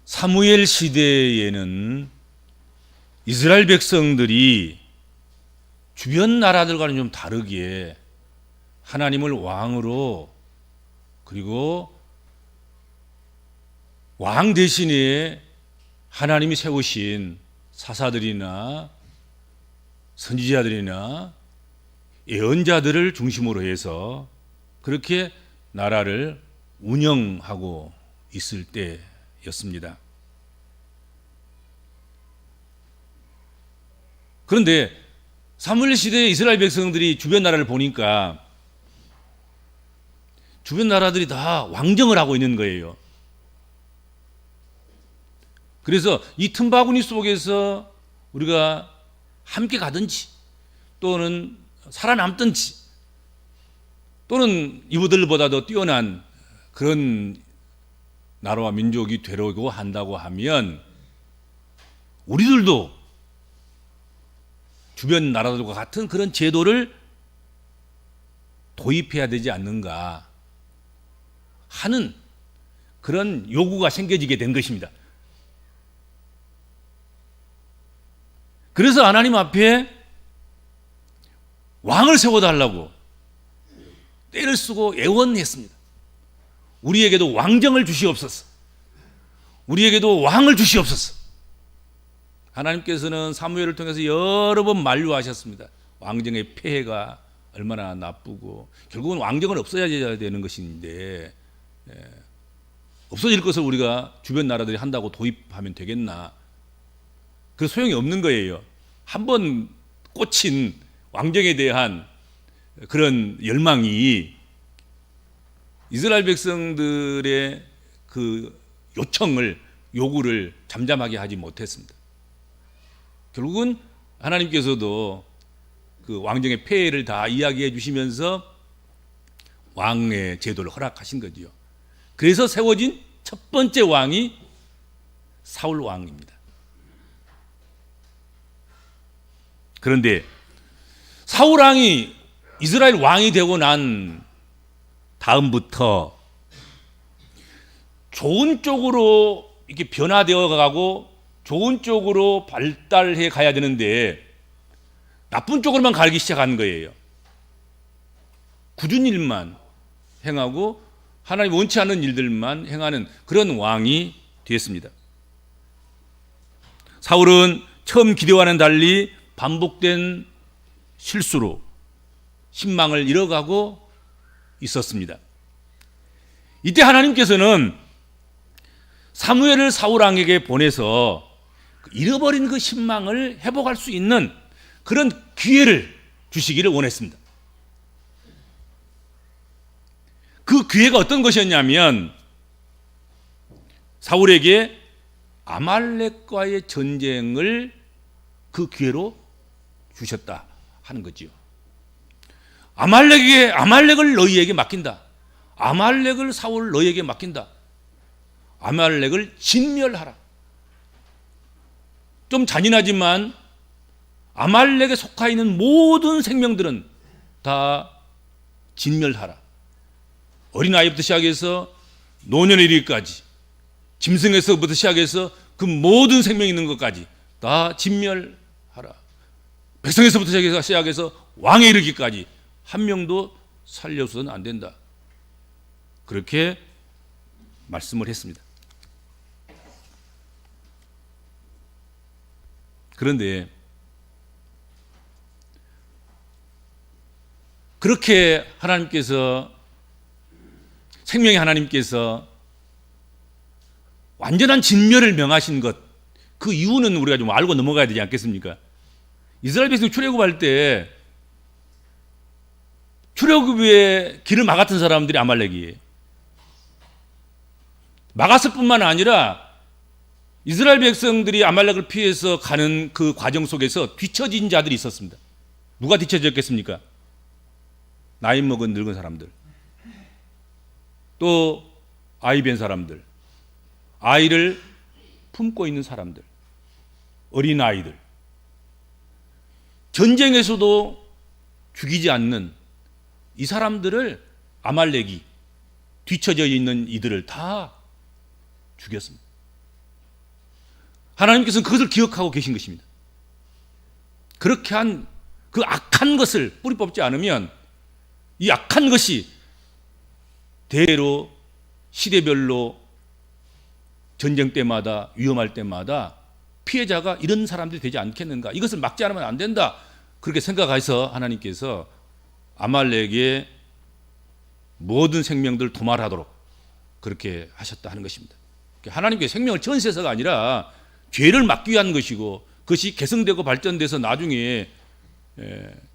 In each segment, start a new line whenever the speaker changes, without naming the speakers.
사무엘 시대에는 이스라엘 백성들이 주변 나라들과는 좀 다르게 하나님을 왕으로, 그리고 왕 대신에 하나님이 세우신 사사들이나 선지자들이나 예언자들을 중심으로 해서 그렇게 나라를 운영하고 있을 때였습니다. 그런데 사무엘 시대의 이스라엘 백성들이 주변 나라를 보니까 주변 나라들이 다 왕정을 하고 있는 거예요. 그래서 이 틈바구니 속에서 우리가 함께 가든지 또는 살아남든지 또는 이분들보다 더 뛰어난 그런 나라와 민족이 되려고 한다고 하면 우리들도 주변 나라들과 같은 그런 제도를 도입해야 되지 않는가 하는 그런 요구가 생겨지게 된 것입니다. 그래서 하나님 앞에 왕을 세워달라고 때를 쓰고 애원했습니다. 우리에게도 왕정을 주시옵소서. 우리에게도 왕을 주시옵소서. 하나님께서는 사무엘을 통해서 여러 번 만류하셨습니다. 왕정의 폐해가 얼마나 나쁘고 결국은 왕정은 없어져야 되는 것인데 없어질 것을 우리가 주변 나라들이 한다고 도입하면 되겠나? 그 소용이 없는 거예요. 한번 꽂힌 왕정에 대한 그런 열망이 이스라엘 백성들의 그 요구를 잠잠하게 하지 못했습니다. 결국은 하나님께서도 그 왕정의 폐해를 다 이야기해 주시면서 왕의 제도를 허락하신 거지요. 그래서 세워진 첫 번째 왕이 사울 왕입니다. 그런데 사울 왕이 이스라엘 왕이 되고 난 다음부터 좋은 쪽으로 이렇게 변화되어 가고 좋은 쪽으로 발달해 가야 되는데 나쁜 쪽으로만 가기 시작한 거예요. 굳은 일만 행하고 하나님 원치 않는 일들만 행하는 그런 왕이 되었습니다. 사울은 처음 기대와는 달리 반복된 실수로 신망을 잃어가고 있었습니다. 이때 하나님께서는 사무엘을 사울 왕에게 보내서 잃어버린 그 신망을 회복할 수 있는 그런 기회를 주시기를 원했습니다. 그 기회가 어떤 것이었냐면 사울에게 아말렉과의 전쟁을 그 기회로 주셨다 하는 거지요. 아말렉을 너희에게 맡긴다. 아말렉을 사울 너희에게 맡긴다. 아말렉을 진멸하라. 좀 잔인하지만 아말렉에 속하 있는 모든 생명들은 다 진멸하라. 어린아이부터 시작해서 노년에 이르기까지, 짐승에서부터 시작해서 그 모든 생명 있는 것까지 다 진멸하라. 백성에서부터 시작해서 왕에 이르기까지 한 명도 살려서는 안 된다. 그렇게 말씀을 했습니다. 그런데 그렇게 하나님께서, 생명의 하나님께서 완전한 진멸을 명하신 것, 그 이유는 우리가 좀 알고 넘어가야 되지 않겠습니까? 이스라엘 백성이 출애굽할 때 출애굽의 길을 막았던 사람들이 아말렉이에요. 막았을 뿐만 아니라 이스라엘 백성들이 아말렉을 피해서 가는 그 과정 속에서 뒤처진 자들이 있었습니다. 누가 뒤처졌겠습니까? 나이 먹은 늙은 사람들, 또 아이 뵌 사람들, 아이를 품고 있는 사람들, 어린 아이들, 전쟁에서도 죽이지 않는 이 사람들을 아말렉이 뒤처져 있는 이들을 다 죽였습니다. 하나님께서는 그것을 기억하고 계신 것입니다. 그렇게 한 그 악한 것을 뿌리 뽑지 않으면 이 악한 것이 대로 시대별로 전쟁 때마다 위험할 때마다 피해자가 이런 사람들이 되지 않겠는가, 이것을 막지 않으면 안 된다, 그렇게 생각해서 하나님께서 아말렉의 모든 생명들을 도말하도록 그렇게 하셨다 하는 것입니다. 하나님께 생명을 전세서가 아니라 죄를 막기 위한 것이고, 그것이 개성되고 발전돼서 나중에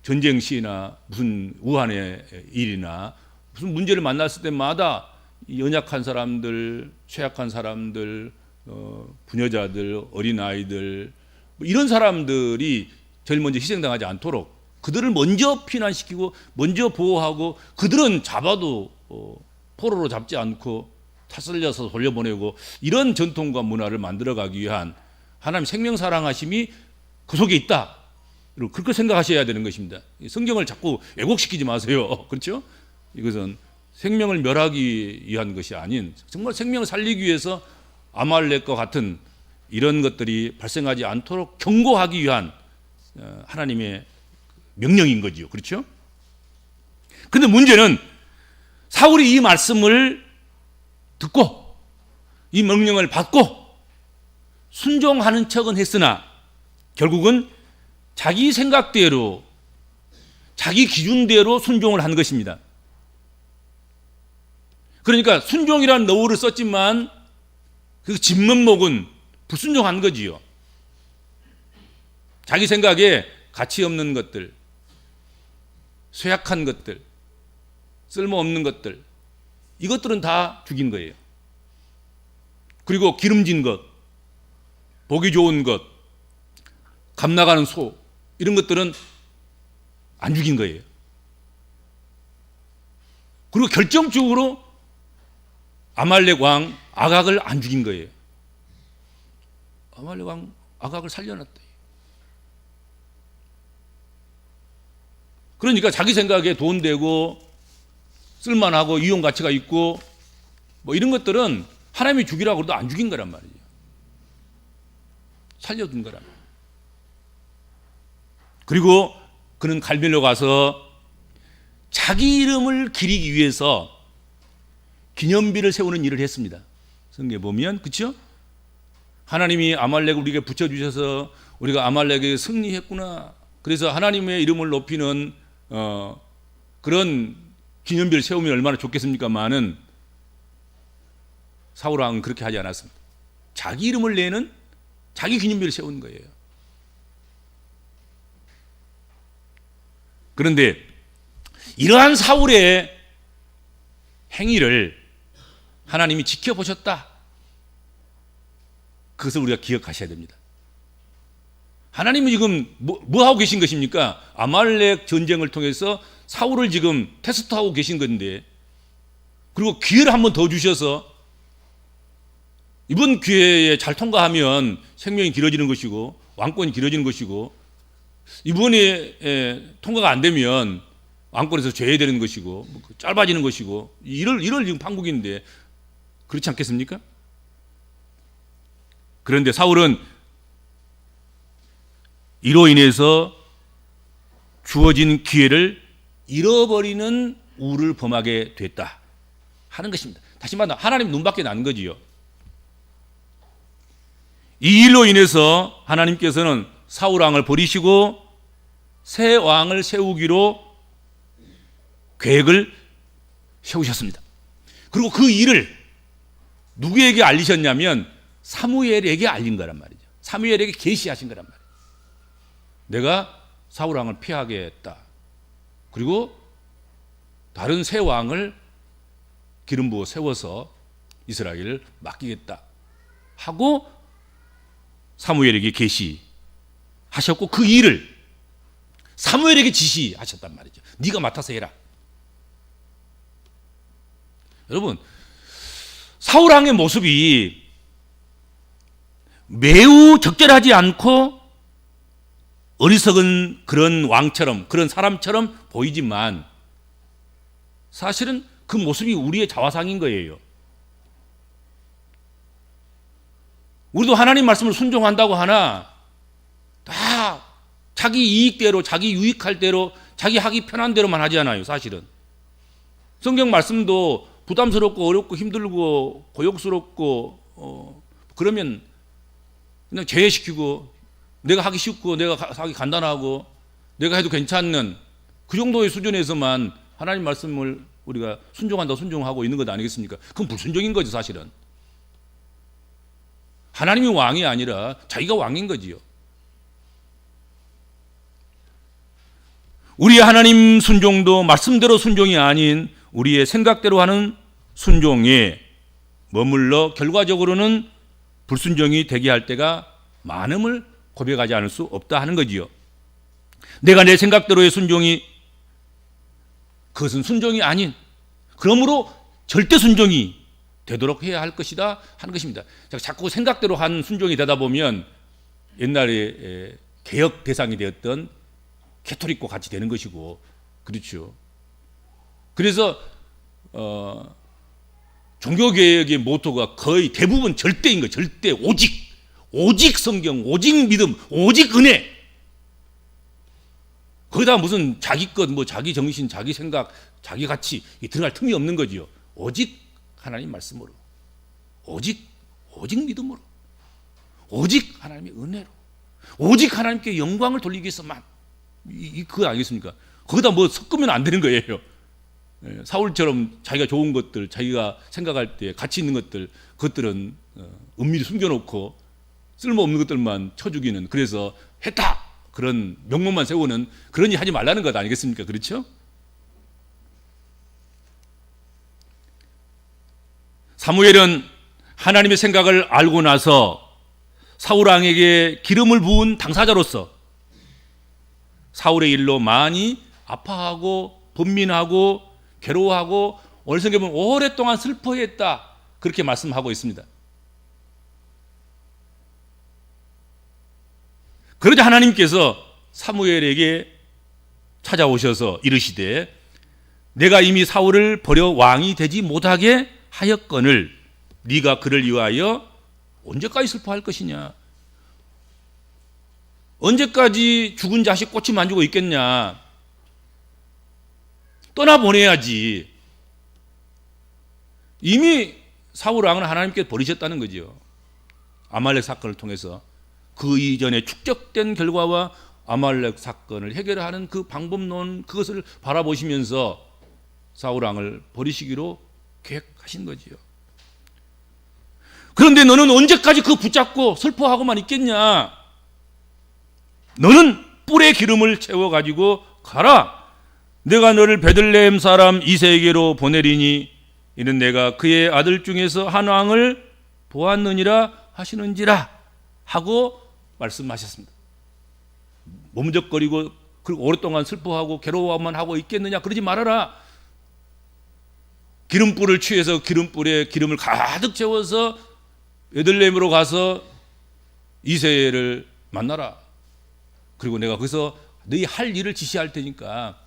전쟁 시나 무슨 우한의 일이나 무슨 문제를 만났을 때마다 연약한 사람들, 쇠약한 사람들, 부녀자들, 어린아이들, 이런 사람들이 제일 먼저 희생당하지 않도록 그들을 먼저 피난시키고 먼저 보호하고, 그들은 잡아도 포로로 잡지 않고 다스려서 돌려보내고, 이런 전통과 문화를 만들어가기 위한 하나님 생명 사랑하심이 그 속에 있다, 그렇게 생각하셔야 되는 것입니다. 성경을 자꾸 왜곡시키지 마세요. 그렇죠? 이것은 생명을 멸하기 위한 것이 아닌, 정말 생명을 살리기 위해서 아말렉과 같은 이런 것들이 발생하지 않도록 경고하기 위한 하나님의 명령인 거지요. 그렇죠? 근데 문제는 사울이 이 말씀을 듣고 이 명령을 받고 순종하는 척은 했으나 결국은 자기 생각대로, 자기 기준대로 순종을 한 것입니다. 그러니까 순종이라는 너울을 썼지만 그 짚면목은 불순종한 거지요. 자기 생각에 가치 없는 것들, 쇠약한 것들, 쓸모없는 것들, 이것들은 다 죽인 거예요. 그리고 기름진 것, 보기 좋은 것, 감나가는 소, 이런 것들은 안 죽인 거예요. 그리고 결정적으로 아말렉 왕 아각을 안 죽인 거예요. 아말렉 왕 아각을 살려놨다. 그러니까 자기 생각에 돈 되고 쓸만하고 이용 가치가 있고 뭐 이런 것들은 하나님이 죽이라고 해도 안 죽인 거란 말이에요. 살려둔 거란 말이에요. 그리고 그는 갈멜로 가서 자기 이름을 기리기 위해서 기념비를 세우는 일을 했습니다. 성경에 보면, 그렇죠? 하나님이 아말렉을 우리에게 붙여주셔서 우리가 아말렉에게 승리했구나, 그래서 하나님의 이름을 높이는 그런 기념비를 세우면 얼마나 좋겠습니까만은 사울 왕은 그렇게 하지 않았습니다. 자기 이름을 내는 자기 기념비를 세운 거예요. 그런데 이러한 사울의 행위를 하나님이 지켜보셨다, 그것을 우리가 기억하셔야 됩니다. 하나님은 지금 뭐 하고 계신 것입니까? 아말렉 전쟁을 통해서 사울을 지금 테스트하고 계신 건데, 그리고 기회를 한 번 더 주셔서 이번 기회에 잘 통과하면 생명이 길어지는 것이고 왕권이 길어지는 것이고, 이번에 통과가 안 되면 왕권에서 제외되는 것이고 짧아지는 것이고, 이럴 지금 판국인데 그렇지 않겠습니까? 그런데 사울은 이로 인해서 주어진 기회를 잃어버리는 우를 범하게 됐다 하는 것입니다. 다시 말하면 하나님 눈밖에 나는 거지요. 이 일로 인해서 하나님께서는 사울 왕을 버리시고 새 왕을 세우기로 계획을 세우셨습니다. 그리고 그 일을 누구에게 알리셨냐면 사무엘에게 알린 거란 말이죠. 사무엘에게 계시하신 거란 말이에요. 내가 사울 왕을 피하게 했다. 그리고 다른 새 왕을 기름 부어 세워서 이스라엘을 맡기겠다 하고 사무엘에게 계시하셨고, 그 일을 사무엘에게 지시하셨단 말이죠. 네가 맡아서 해라. 여러분, 사울 왕의 모습이 매우 적절하지 않고 어리석은 그런 왕처럼, 그런 사람처럼 보이지만 사실은 그 모습이 우리의 자화상인 거예요. 우리도 하나님 말씀을 순종한다고 하나 다 자기 이익대로, 자기 유익할 대로, 자기 하기 편한 대로만 하지 않아요, 사실은. 성경 말씀도 부담스럽고 어렵고 힘들고 고역스럽고 그러면 그냥 제외시키고, 내가 하기 쉽고 내가 하기 간단하고 내가 해도 괜찮는 그 정도의 수준에서만 하나님 말씀을 우리가 순종한다 순종하고 있는 것 아니겠습니까? 그건 불순종인 거죠, 사실은. 하나님이 왕이 아니라 자기가 왕인 거지요. 우리의 하나님 순종도 말씀대로 순종이 아닌 우리의 생각대로 하는 순종에 머물러 결과적으로는 불순종이 되게 할 때가 많음을 고백하지 않을 수 없다 하는 거지요. 내가 내 생각대로의 순종이, 그것은 순종이 아닌, 그러므로 절대 순종이 되도록 해야 할 것이다 하는 것입니다. 자꾸 생각대로 한 순종이 되다 보면 옛날에 개혁 대상이 되었던 캐토릭과 같이 되는 것이고, 그렇죠. 그래서 종교개혁의 모토가 거의 대부분 절대인 거예요. 절대, 오직 성경, 오직 믿음, 오직 은혜. 거기다 무슨 자기 것, 뭐 자기 정신, 자기 생각, 자기 가치 들어갈 틈이 없는 거지요. 오직 하나님 말씀으로, 오직 믿음으로, 오직 하나님의 은혜로, 오직 하나님께 영광을 돌리기 위해서만, 그거 아니겠습니까? 거기다 뭐 섞으면 안 되는 거예요. 사울처럼 자기가 좋은 것들, 자기가 생각할 때 가치 있는 것들, 그것들은 은밀히 숨겨놓고 쓸모없는 것들만 쳐죽이는, 그래서 했다, 그런 명목만 세우는 그런 일 하지 말라는 것 아니겠습니까? 그렇죠? 사무엘은 하나님의 생각을 알고 나서 사울왕에게 기름을 부은 당사자로서 사울의 일로 많이 아파하고 번민하고 괴로워하고 오늘 성경에 보면 오랫동안 슬퍼했다, 그렇게 말씀하고 있습니다. 그러자 하나님께서 사무엘에게 찾아오셔서 이르시되 내가 이미 사울을 버려 왕이 되지 못하게 하였거늘 네가 그를 위하여 언제까지 슬퍼할 것이냐? 언제까지 죽은 자식 꼬치 만지고 있겠냐? 떠나보내야지. 이미 사울 왕은 하나님께 버리셨다는 거죠. 아말렉 사건을 통해서 그 이전에 축적된 결과와 아말렉 사건을 해결하는 그 방법론, 그것을 바라보시면서 사울 왕을 버리시기로 계획하신 거지요. 그런데 너는 언제까지 그 붙잡고 슬퍼하고만 있겠냐? 너는 뿔에 기름을 채워가지고 가라. 내가 너를 베들레헴 사람 이새에게로 보내리니 이는 내가 그의 아들 중에서 한 왕을 보았느니라 하시는지라 하고 말씀하셨습니다. 몸적거리고 그리고 오랫동안 슬퍼하고 괴로워만 하고 있겠느냐? 그러지 말아라. 기름불을 취해서 기름불에 기름을 가득 채워서 베들레헴으로 가서 이새를 만나라. 그리고 내가 거기서 너희 할 일을 지시할 테니까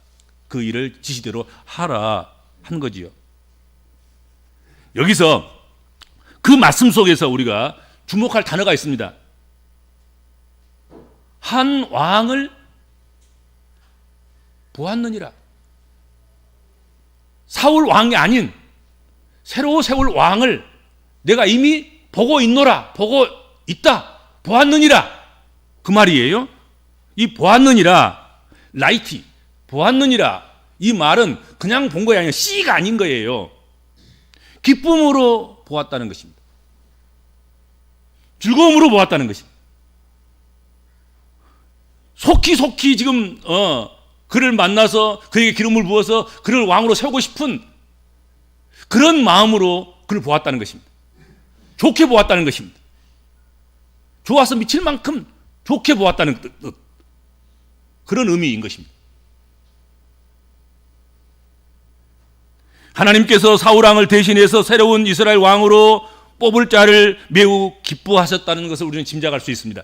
그 일을 지시대로 하라 한 거지요. 여기서 그 말씀 속에서 우리가 주목할 단어가 있습니다. 한 왕을 보았느니라. 사울 왕이 아닌 새로 세울 왕을 내가 이미 보고 있노라, 보고 있다, 보았느니라, 그 말이에요. 이 보았느니라, 라이티, 보았느니라, 이 말은 그냥 본 것이 아니라 씨가 아닌 거예요. 기쁨으로 보았다는 것입니다. 즐거움으로 보았다는 것입니다. 속히 지금 그를 만나서 그에게 기름을 부어서 그를 왕으로 세우고 싶은 그런 마음으로 그를 보았다는 것입니다. 좋게 보았다는 것입니다. 좋아서 미칠 만큼 좋게 보았다는 뜻, 그런 의미인 것입니다. 하나님께서 사울 왕을 대신해서 새로운 이스라엘 왕으로 뽑을 자를 매우 기뻐하셨다는 것을 우리는 짐작할 수 있습니다.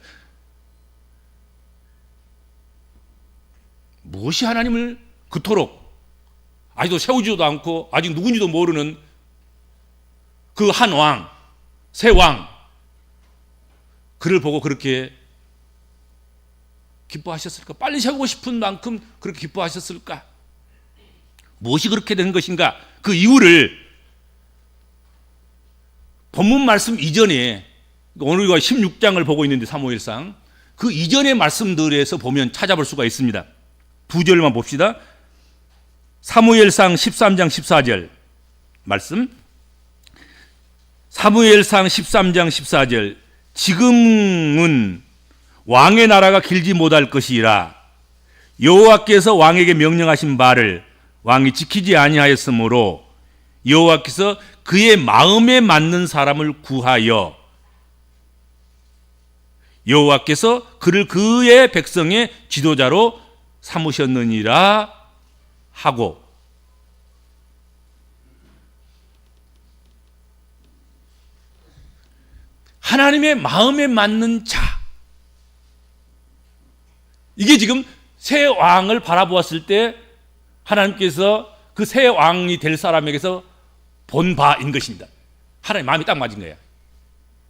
무엇이 하나님을 그토록 아직도 세우지도 않고 아직 누군지도 모르는 그 한 왕, 새 왕, 그를 보고 그렇게 기뻐하셨을까? 빨리 세우고 싶은 만큼 그렇게 기뻐하셨을까? 무엇이 그렇게 된 것인가? 그 이유를 본문 말씀 이전에, 오늘 우리가 16장을 보고 있는데 사무엘상 그 이전의 말씀들에서 보면 찾아볼 수가 있습니다. 두 절만 봅시다. 사무엘상 13장 14절 말씀. 사무엘상 13장 14절. 지금은 왕의 나라가 길지 못할 것이라 여호와께서 왕에게 명령하신 바를 왕이 지키지 아니하였으므로 여호와께서 그의 마음에 맞는 사람을 구하여 여호와께서 그를 그의 백성의 지도자로 삼으셨느니라 하고, 하나님의 마음에 맞는 자, 이게 지금 새 왕을 바라보았을 때 하나님께서 그 새 왕이 될 사람에게서 본 바인 것입니다. 하나님 마음이 딱 맞은 거야.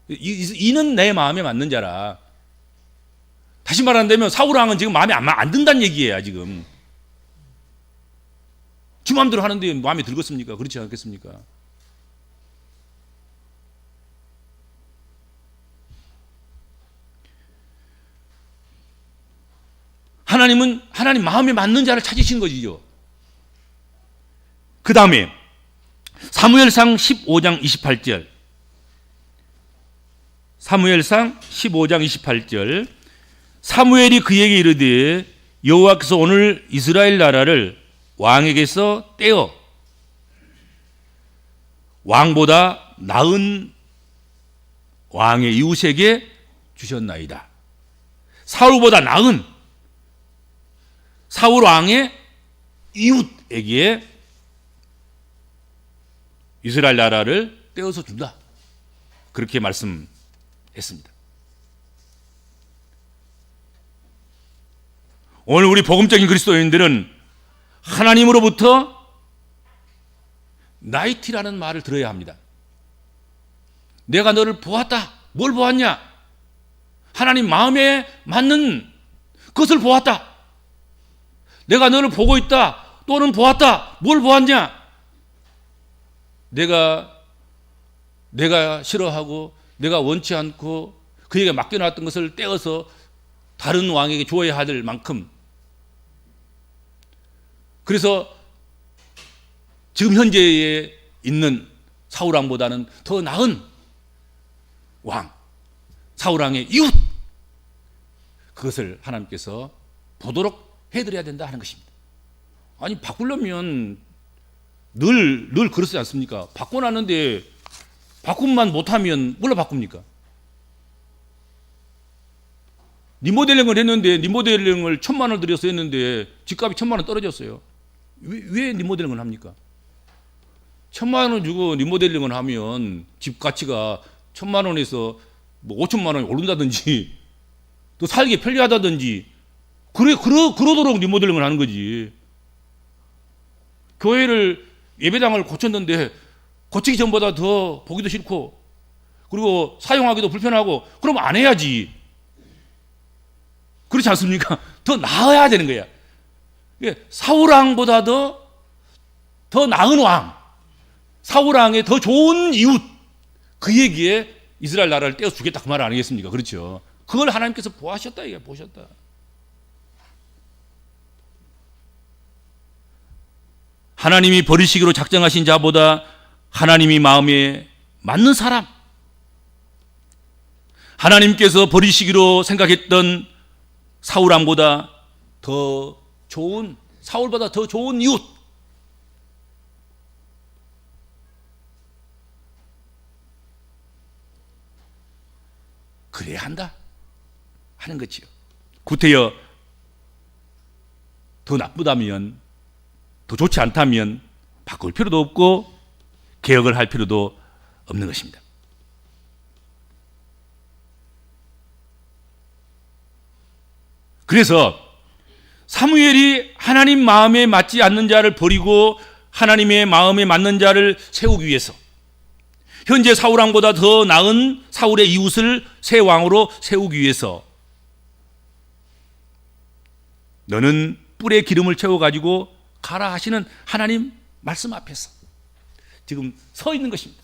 이는 내 마음에 맞는 자라. 다시 말한다면 사울 왕은 지금 마음에 안 든다는 얘기예요. 지금 지 마음대로 하는데 마음에 들겠습니까? 그렇지 않겠습니까? 하나님은 하나님 마음에 맞는 자를 찾으신 것이죠. 그 다음에 사무엘상 15장 28절. 사무엘상 15장 28절. 사무엘이 그에게 이르되 여호와께서 오늘 이스라엘 나라를 왕에게서 떼어 왕보다 나은 왕의 이웃에게 주셨나이다. 사울보다 나은 사울 왕의 이웃에게 이스라엘 나라를 떼어서 준다. 그렇게 말씀했습니다. 오늘 우리 복음적인 그리스도인들은 하나님으로부터 나이티라는 말을 들어야 합니다. 내가 너를 보았다. 뭘 보았냐? 하나님 마음에 맞는 것을 보았다. 내가 너를 보고 있다. 또는 보았다. 뭘 보았냐? 내가 싫어하고 내가 원치 않고 그에게 맡겨놨던 것을 떼어서 다른 왕에게 줘야 할 만큼, 그래서 지금 현재에 있는 사울왕보다는 더 나은 왕, 사울왕의 이웃, 그것을 하나님께서 보도록 해드려야 된다 하는 것입니다. 아니 바꾸려면 늘 그렇지 않습니까? 바꿔놨는데 바꿈만 못하면 뭘로 바꿉니까? 리모델링을 했는데 리모델링을 1,000만 원 들여서 했는데 집값이 1,000만 원 떨어졌어요. 왜 리모델링을 합니까? 1,000만 원 주고 리모델링을 하면 집 가치가 1,000만 원에서 뭐 5천만 원이 오른다든지 또 살기 편리하다든지 그러도록 리모델링을 하는 거지. 교회를 예배당을 고쳤는데 고치기 전보다 더 보기도 싫고 그리고 사용하기도 불편하고 그러면 안 해야지. 그렇지 않습니까? 더 나아야 되는 거야. 사울왕보다 더 나은 왕, 사울왕의 더 좋은 이웃, 그에게 이스라엘 나라를 떼어 주겠다 그 말 아니겠습니까? 그렇죠. 그걸 하나님께서 보하셨다 이게 보셨다. 하나님이 버리시기로 작정하신 자보다 하나님이 마음에 맞는 사람, 하나님께서 버리시기로 생각했던 사울왕보다 더 좋은, 사울보다 더 좋은 이웃, 그래야 한다 하는 거지요. 구태여 더 나쁘다면, 더 좋지 않다면 바꿀 필요도 없고 개혁을 할 필요도 없는 것입니다. 그래서 사무엘이 하나님 마음에 맞지 않는 자를 버리고 하나님의 마음에 맞는 자를 세우기 위해서 현재 사울 왕보다 더 나은 사울의 이웃을 새 왕으로 세우기 위해서 너는 뿔에 기름을 채워가지고 가라 하시는 하나님 말씀 앞에서 지금 서 있는 것입니다.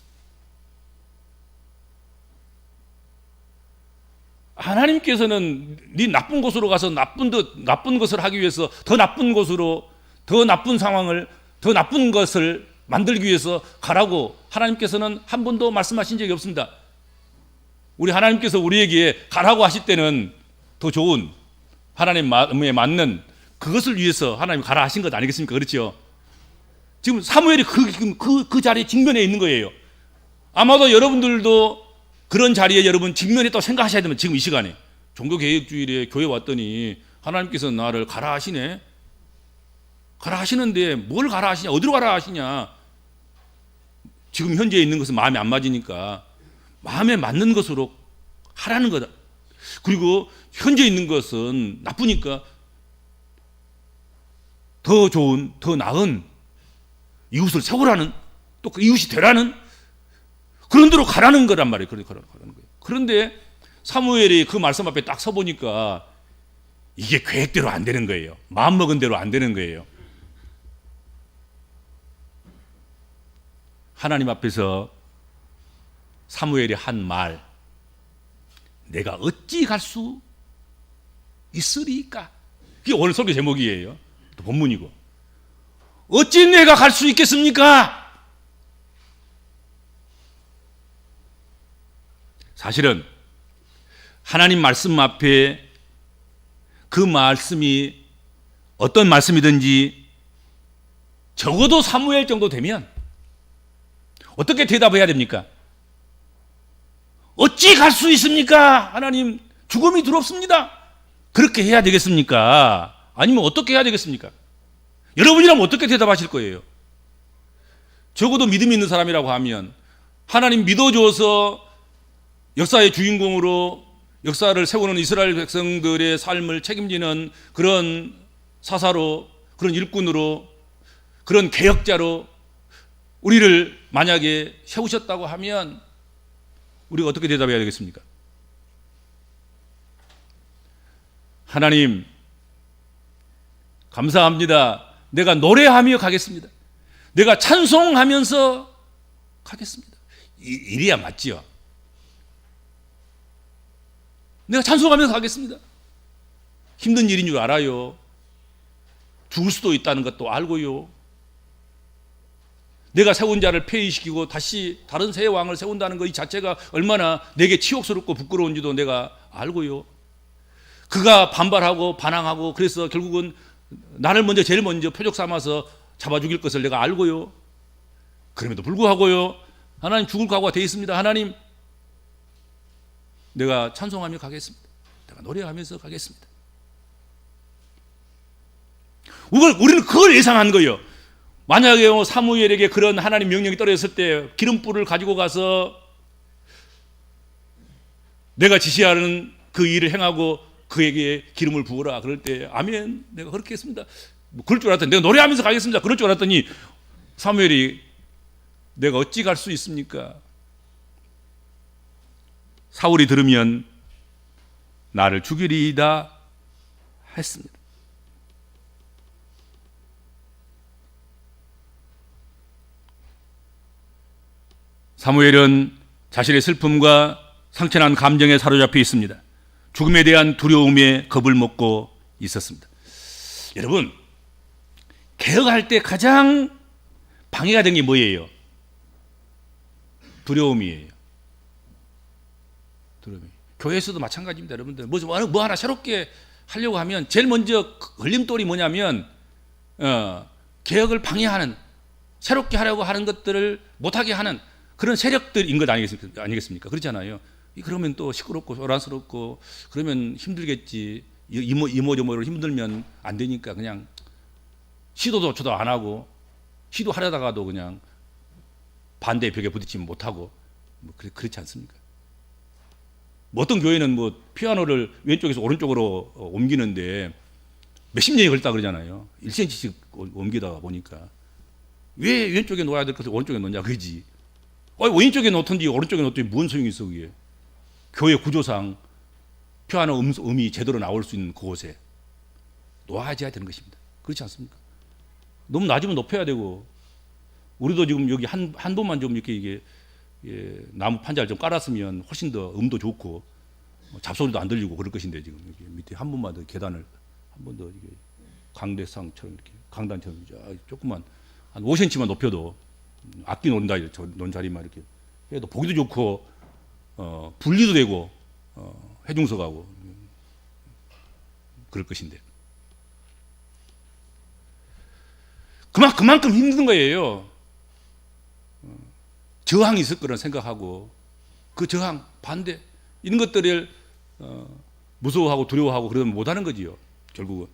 하나님께서는 네 나쁜 곳으로 가서 나쁜 것을 하기 위해서 더 나쁜 곳으로, 더 나쁜 상황을, 더 나쁜 것을 만들기 위해서 가라고 하나님께서는 한 번도 말씀하신 적이 없습니다. 우리 하나님께서 우리에게 가라고 하실 때는 더 좋은 하나님 마음에 맞는 그것을 위해서 하나님 가라 하신 것 아니겠습니까? 그렇죠? 지금 사무엘이 그 자리에 직면해 있는 거예요. 아마도 여러분들도 그런 자리에 여러분 직면했다고 생각하셔야 되면 지금 이 시간에 종교개혁주일에 교회 왔더니 하나님께서 나를 가라 하시네. 가라 하시는데 뭘 가라 하시냐, 어디로 가라 하시냐. 지금 현재 있는 것은 마음에 안 맞으니까 마음에 맞는 것으로 하라는 거다. 그리고 현재 있는 것은 나쁘니까 더 좋은, 더 나은 이웃을 세우라는, 또 그 이웃이 되라는 그런 대로 가라는 거란 말이에요. 가라는 거예요. 그런데 사무엘이 그 말씀 앞에 딱 서보니까 이게 계획대로 안 되는 거예요. 마음먹은 대로 안 되는 거예요. 하나님 앞에서 사무엘이 한 말, 내가 어찌 갈 수 있으리까? 그게 오늘 설교 제목이에요. 또 본문이고. 어찌 내가 갈 수 있겠습니까? 사실은 하나님 말씀 앞에 그 말씀이 어떤 말씀이든지 적어도 사무엘 정도 되면 어떻게 대답해야 됩니까? 어찌 갈 수 있습니까? 하나님, 죽음이 두렵습니다. 그렇게 해야 되겠습니까? 아니면 어떻게 해야 되겠습니까? 여러분이라면 어떻게 대답하실 거예요? 적어도 믿음이 있는 사람이라고 하면 하나님 믿어줘서 역사의 주인공으로 역사를 세우는 이스라엘 백성들의 삶을 책임지는 그런 사사로, 그런 일꾼으로, 그런 개혁자로 우리를 만약에 세우셨다고 하면 우리가 어떻게 대답해야 되겠습니까? 하나님, 감사합니다. 내가 노래하며 가겠습니다. 내가 찬송하면서 가겠습니다. 이래야 맞지요. 내가 찬송하면서 가겠습니다. 힘든 일인 줄 알아요. 죽을 수도 있다는 것도 알고요. 내가 세운 자를 폐위시키고 다시 다른 새 왕을 세운다는 것 이 자체가 얼마나 내게 치욕스럽고 부끄러운지도 내가 알고요. 그가 반발하고 반항하고 그래서 결국은 나를 제일 먼저 표적 삼아서 잡아 죽일 것을 내가 알고요. 그럼에도 불구하고요, 하나님 죽을 각오가 되어 있습니다. 하나님, 내가 찬송하며 가겠습니다. 내가 노래하면서 가겠습니다. 우리는 그걸 예상한 거예요. 만약에 사무엘에게 그런 하나님 명령이 떨어졌을 때 기름불을 가지고 가서 내가 지시하는 그 일을 행하고 그에게 기름을 부어라 그럴 때 아멘, 내가 그렇게 했습니다. 그럴 줄 알았더니 내가 노래하면서 가겠습니다. 그럴 줄 알았더니 사무엘이 내가 어찌 갈 수 있습니까? 사울이 들으면 나를 죽이리이다 했습니다. 사무엘은 자신의 슬픔과 상처난 감정에 사로잡혀 있습니다. 죽음에 대한 두려움에 겁을 먹고 있었습니다. 여러분, 개혁할 때 가장 방해가 된 게 뭐예요? 두려움이에요. 두려움이. 교회에서도 마찬가지입니다. 여러분들 뭐 하나 새롭게 하려고 하면 제일 먼저 걸림돌이 뭐냐면 개혁을 방해하는, 새롭게 하려고 하는 것들을 못하게 하는 그런 세력들인 것 아니겠습니까? 그렇잖아요. 그러면 또 시끄럽고 소란스럽고 그러면 힘들겠지. 이모저모로 힘들면 안 되니까 그냥 시도조차도 안 하고, 시도하려다가도 그냥 반대의 벽에 부딪히면 못하고, 그렇지 않습니까? 어떤 교회는 피아노를 왼쪽에서 오른쪽으로 옮기는데 몇십 년이 걸렸다 그러잖아요. 1cm씩 옮기다가 보니까 왜 왼쪽에 놓아야 될 것을 오른쪽에 놓냐 그러지. 왼쪽에 놓든지 오른쪽에 놓든지 무슨 소용이 있어 그게. 교회 구조상 피아노 음이 제대로 나올 수 있는 그곳에 놓아져야 되는 것입니다. 그렇지 않습니까? 너무 낮으면 높여야 되고, 우리도 지금 여기 한 번만 좀 이렇게 이게 나무 판자를 좀 깔았으면 훨씬 더 음도 좋고 잡소리도 안 들리고 그럴 것인데, 지금 여기 밑에 한 번만 더 계단을 한 번 더 이게 강대상처럼 이렇게 강단처럼 조금만 한 5cm만 높여도 악기 논 자리만 이렇게 해도 보기도 좋고 분리도 되고 해중석하고 그럴 것인데, 그만큼 힘든 거예요. 저항이 있을 거라 생각하고, 그 저항, 반대, 이런 것들을 무서워하고 두려워하고 그러면 못하는 거지요, 결국은.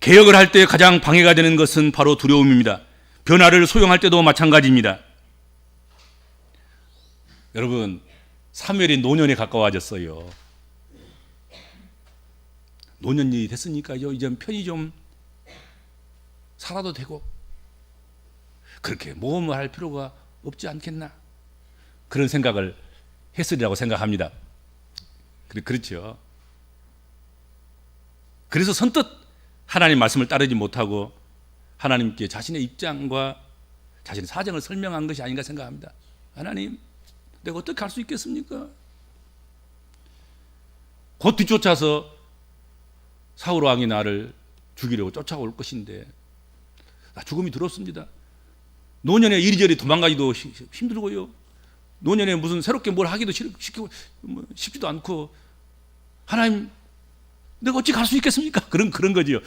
개혁을 할 때 가장 방해가 되는 것은 바로 두려움입니다. 변화를 소용할 때도 마찬가지입니다. 여러분, 사무엘이 노년에 가까워졌어요. 노년이 됐으니까요, 이제 편히 좀 살아도 되고 그렇게 모험을 할 필요가 없지 않겠나, 그런 생각을 했으리라고 생각합니다. 그렇죠. 그래서 선뜻 하나님 말씀을 따르지 못하고 하나님께 자신의 입장과 자신의 사정을 설명한 것이 아닌가 생각합니다. 하나님, 내가 어떻게 할 수 있겠습니까? 곧 뒤쫓아서 사울 왕이 나를 죽이려고 쫓아올 것인데 나 죽음이 두렵습니다. 노년에 이리저리 도망가기도 힘들고요. 노년에 무슨 새롭게 뭘 하기도 쉽지도 않고, 하나님, 내가 어찌 갈 수 있겠습니까? 그런 거지요.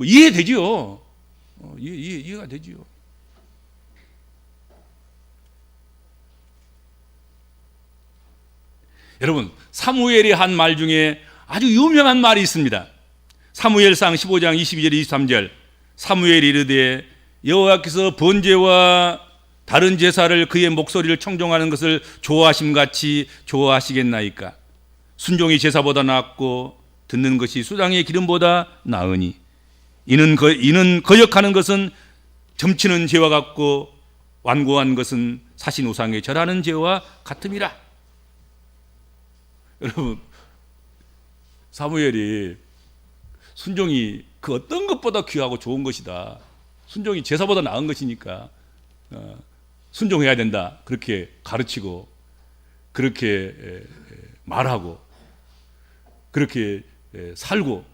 이해되지요. 이해가 되지요. 여러분, 사무엘이 한 말 중에 아주 유명한 말이 있습니다. 사무엘상 15장 22절 23절, 사무엘이 이르되 여호와께서 번제와 다른 제사를 그의 목소리를 청종하는 것을 좋아하심같이 좋아하시겠나이까. 순종이 제사보다 낫고 듣는 것이 수당의 기름보다 나으니 이는 거역하는 것은 점치는 죄와 같고 완고한 것은 사신 우상에 절하는 죄와 같음이라. 여러분, 사무엘이 순종이 그 어떤 것보다 귀하고 좋은 것이다, 순종이 제사보다 나은 것이니까 순종해야 된다, 그렇게 가르치고 그렇게 말하고 그렇게 살고,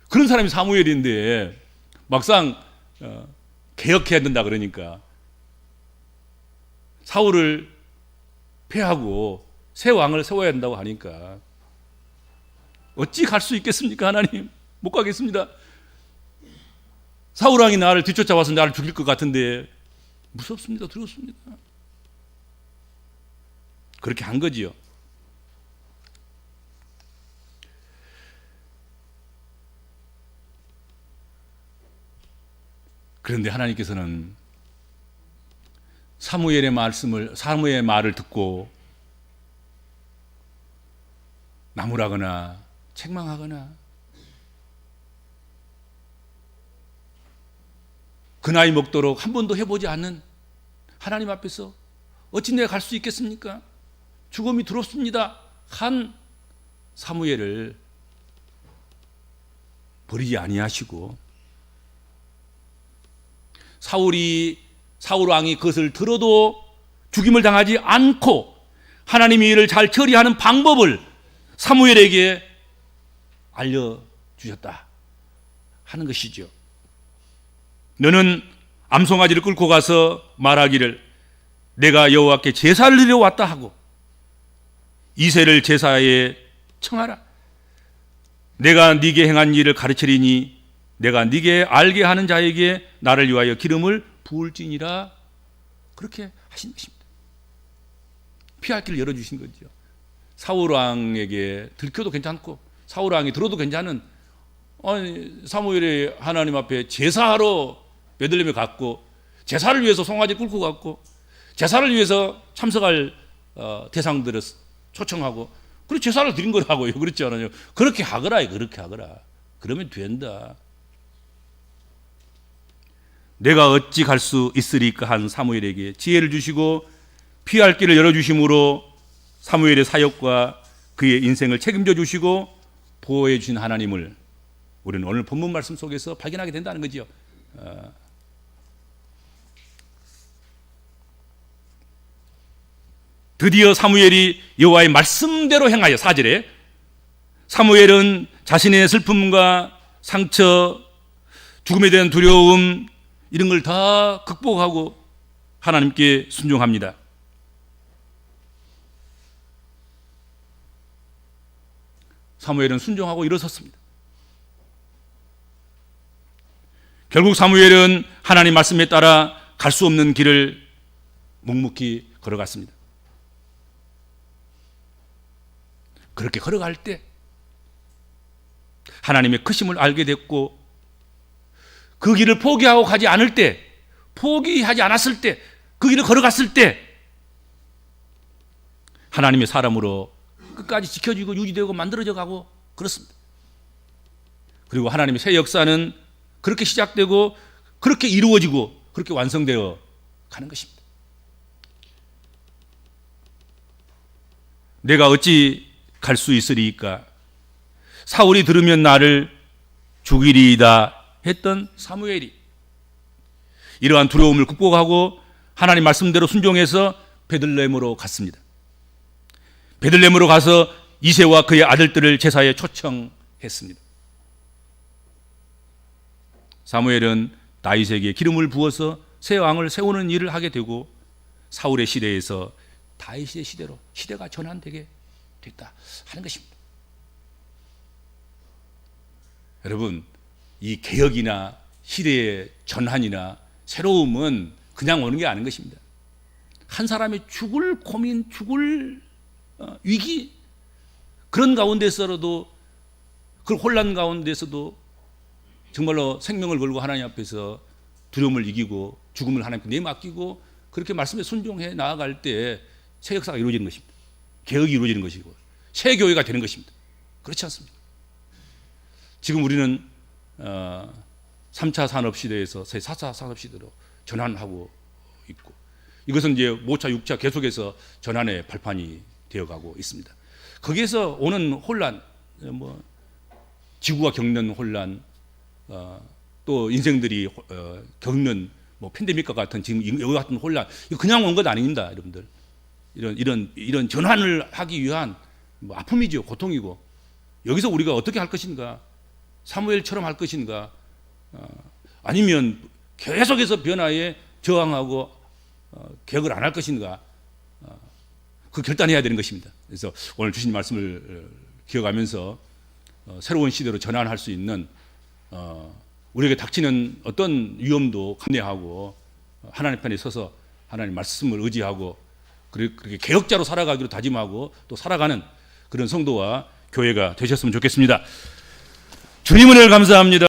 그런 사람이 사무엘인데 막상 개혁해야 된다 그러니까 사울을 패하고 새 왕을 세워야 된다고 하니까 어찌 갈 수 있겠습니까? 하나님, 못 가겠습니다. 사울 왕이 나를 뒤쫓아와서 나를 죽일 것 같은데 무섭습니다. 두렵습니다. 그렇게 한 거지요. 그런데 하나님께서는 사무엘의 말을 듣고 나무라거나 책망하거나 그 나이 먹도록 한 번도 해보지 않는 하나님 앞에서 어찌 내가 갈 수 있겠습니까? 죽음이 두렵습니다 한 사무엘을 버리지 아니하시고, 사울 왕이 그것을 들어도 죽임을 당하지 않고 하나님이 이를 잘 처리하는 방법을 사무엘에게 알려주셨다 하는 것이죠. 너는 암송아지를 끌고 가서 말하기를 내가 여호와께 제사를 드려 왔다 하고 이새를 제사에 청하라. 내가 네게 행한 일을 가르치리니 내가 네게 알게 하는 자에게 나를 위하여 기름을 부을지니라. 그렇게 하신 것입니다. 피할 길을 열어주신 거죠. 사울 왕에게 들켜도 괜찮고 사울 왕이 들어도 괜찮은, 사무엘이 하나님 앞에 제사하러 베들레헴에 갔고 제사를 위해서 송아지 끌고 갔고 제사를 위해서 참석할 대상들을 초청하고 그리고 제사를 드린 거라고요. 그렇지 않아요? 그렇게 하거라. 그러면 된다. 내가 어찌 갈 수 있으리까 한 사무엘에게 지혜를 주시고 피할 길을 열어주심으로 사무엘의 사역과 그의 인생을 책임져 주시고 보호해 주신 하나님을 우리는 오늘 본문 말씀 속에서 발견하게 된다는 거죠. 드디어 사무엘이 여호와의 말씀대로 행하여 4절에 사무엘은 자신의 슬픔과 상처, 죽음에 대한 두려움 이런 걸 다 극복하고 하나님께 순종합니다. 사무엘은 순종하고 일어섰습니다. 결국 사무엘은 하나님 말씀에 따라 갈 수 없는 길을 묵묵히 걸어갔습니다. 그렇게 걸어갈 때 하나님의 크심을 알게 됐고 그 길을 포기하고 가지 않을 때, 포기하지 않았을 때, 그 길을 걸어갔을 때 하나님의 사람으로 끝까지 지켜지고 유지되고 만들어져 가고 그렇습니다. 그리고 하나님의 새 역사는 그렇게 시작되고 그렇게 이루어지고 그렇게 완성되어 가는 것입니다. 내가 어찌 갈 수 있으리까? 사울이 들으면 나를 죽이리이다 했던 사무엘이 이러한 두려움을 극복하고 하나님 말씀대로 순종해서 베들레헴으로 갔습니다. 베들레헴으로 가서 이새와 그의 아들들을 제사에 초청했습니다. 사무엘은 다윗에게 기름을 부어서 새 왕을 세우는 일을 하게 되고 사울의 시대에서 다윗의 시대로 시대가 전환되게 됐다 하는 것입니다. 여러분, 이 개혁이나 시대의 전환이나 새로움은 그냥 오는 게 아닌 것입니다. 한 사람의 죽을 고민, 죽을 위기 그런 가운데서라도 그 혼란 가운데서도 정말로 생명을 걸고 하나님 앞에서 두려움을 이기고 죽음을 하나님께 내맡기고 그렇게 말씀에 순종해 나아갈 때 새 역사가 이루어지는 것입니다. 개혁이 이루어지는 것이고 새 교회가 되는 것입니다. 그렇지 않습니까? 지금 우리는 3차 산업시대에서 새 4차 산업시대로 전환하고 있고 이것은 이제 5차, 6차 계속해서 전환의 발판이 되어가고 있습니다. 거기에서 오는 혼란, 지구가 겪는 혼란, 또 인생들이 겪는 팬데믹과 같은 지금 이와 같은 혼란, 이거 그냥 온 것 아닙니다, 여러분들. 이런 전환을 하기 위한 아픔이죠, 고통이고 여기서 우리가 어떻게 할 것인가, 사무엘처럼 할 것인가, 아니면 계속해서 변화에 저항하고 개혁을 안 할 것인가, 그 결단해야 되는 것입니다. 그래서 오늘 주신 말씀을 기억하면서 새로운 시대로 전환할 수 있는 우리에게 닥치는 어떤 위험도 감내하고 하나님 편에 서서 하나님 말씀을 의지하고 그렇게 개혁자로 살아가기로 다짐하고 또 살아가는 그런 성도와 교회가 되셨으면 좋겠습니다. 주님 은혜를 감사합니다.